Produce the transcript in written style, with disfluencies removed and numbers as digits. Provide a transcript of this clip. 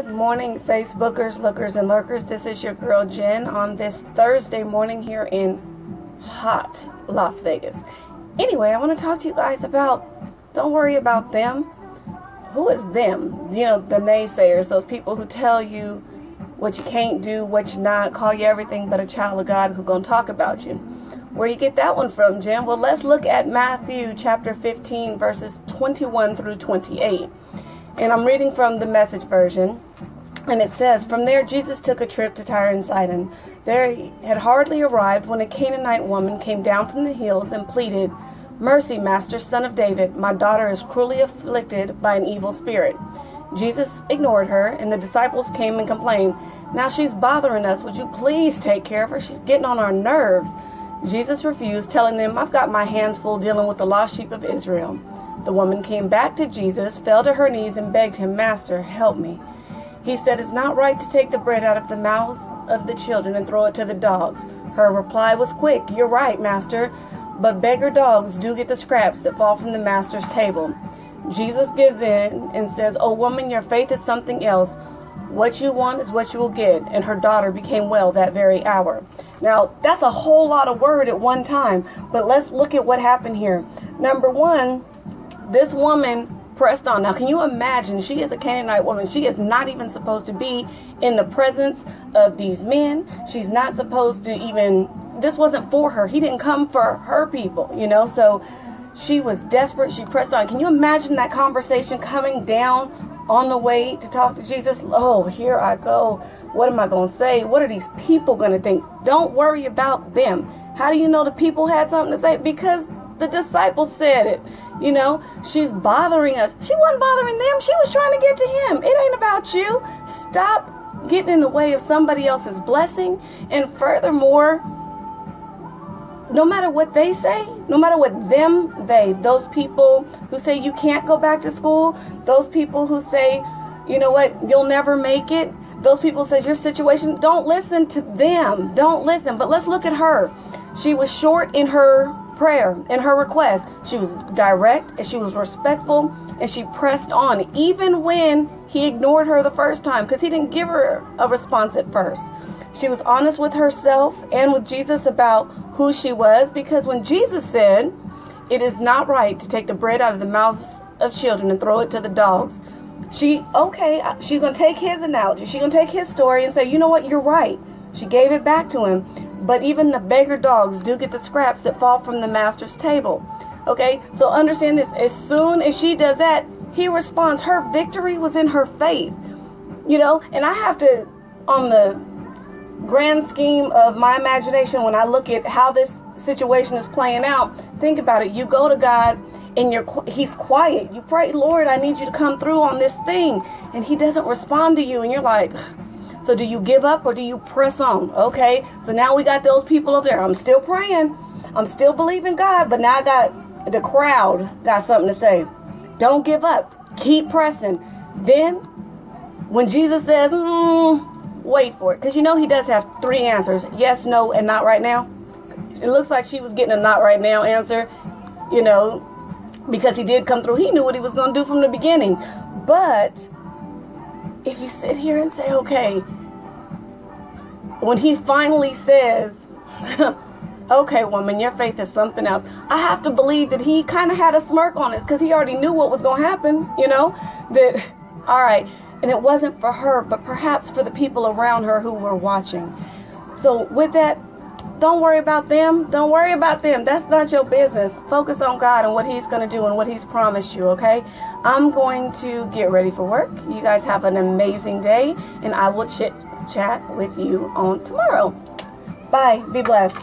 Good morning, Facebookers, lookers, and lurkers. This is your girl Jen on this Thursday morning here in hot Las Vegas. Anyway, I want to talk to you guys about, don't worry about them. Who is them? You know, the naysayers, those people who tell you what you can't do, what you're not, call you everything but a child of God, who gonna talk about you. Where you get that one from, Jen? Well, let's look at Matthew chapter 15, verses 21 through 28. And I'm reading from the Message version. And it says, "From there Jesus took a trip to Tyre and Sidon. There he had hardly arrived when a Canaanite woman came down from the hills and pleaded, 'Mercy, Master, Son of David, my daughter is cruelly afflicted by an evil spirit.' Jesus ignored her, and the disciples came and complained, 'Now she's bothering us. Would you please take care of her? She's getting on our nerves.' Jesus refused, telling them, 'I've got my hands full dealing with the lost sheep of Israel.' The woman came back to Jesus, fell to her knees, and begged him, 'Master, help me.' He said, 'It's not right to take the bread out of the mouths of the children and throw it to the dogs.' Her reply was quick, 'You're right, Master, but beggar dogs do get the scraps that fall from the Master's table.' Jesus gives in and says, 'Oh woman, your faith is something else. What you want is what you will get.' And her daughter became well that very hour." Now, that's a whole lot of word at one time, but let's look at what happened here. Number one, this woman pressed on. Now, can you imagine? She is a Canaanite woman. She is not even supposed to be in the presence of these men. She's not supposed to even, this wasn't for her. He didn't come for her people, you know? So she was desperate. She pressed on. Can you imagine that conversation coming down on the way to talk to Jesus? Oh, here I go. What am I going to say? What are these people going to think? Don't worry about them. How do you know the people had something to say? Because the disciples said it. You know, she's bothering us. She wasn't bothering them. She was trying to get to him. It ain't about you. Stop getting in the way of somebody else's blessing. And furthermore, no matter what they say, no matter what those people who say you can't go back to school, those people who say, you know what, you'll never make it, those people says your situation, don't listen to them. Don't listen. But let's look at her. She was short in her prayer, in her request. She was direct and she was respectful, and she pressed on even when he ignored her the first time, because he didn't give her a response at first. She was honest with herself and with Jesus about who she was, because when Jesus said, "It is not right to take the bread out of the mouths of children and throw it to the dogs," she's going to take his analogy. She's going to take his story and say, "You know what, you're right." She gave it back to him. But even the beggar dogs do get the scraps that fall from the Master's table. Okay, so understand this. As soon as she does that, he responds. Her victory was in her faith. You know, and I have to, on the grand scheme of my imagination, when I look at how this situation is playing out, think about it. You go to God and he's quiet. You pray, "Lord, I need you to come through on this thing." And he doesn't respond to you. And you're like, so do you give up or do you press on? Okay, so now we got those people up there. I'm still praying. I'm still believing God. But now I got the crowd got something to say. Don't give up. Keep pressing. Then when Jesus says, wait for it. Because you know he does have three answers. Yes, no, and not right now. It looks like she was getting a not right now answer. You know, because he did come through. He knew what he was going to do from the beginning. But if you sit here and say, okay, when he finally says, "Okay, woman, your faith is something else," I have to believe that he kind of had a smirk on it, because he already knew what was going to happen, you know, that, all right, and it wasn't for her, but perhaps for the people around her who were watching. So with that, don't worry about them. Don't worry about them. That's not your business. Focus on God and what he's going to do and what he's promised you, okay? I'm going to get ready for work. You guys have an amazing day, and I will chit-chat with you on tomorrow. Bye. Be blessed.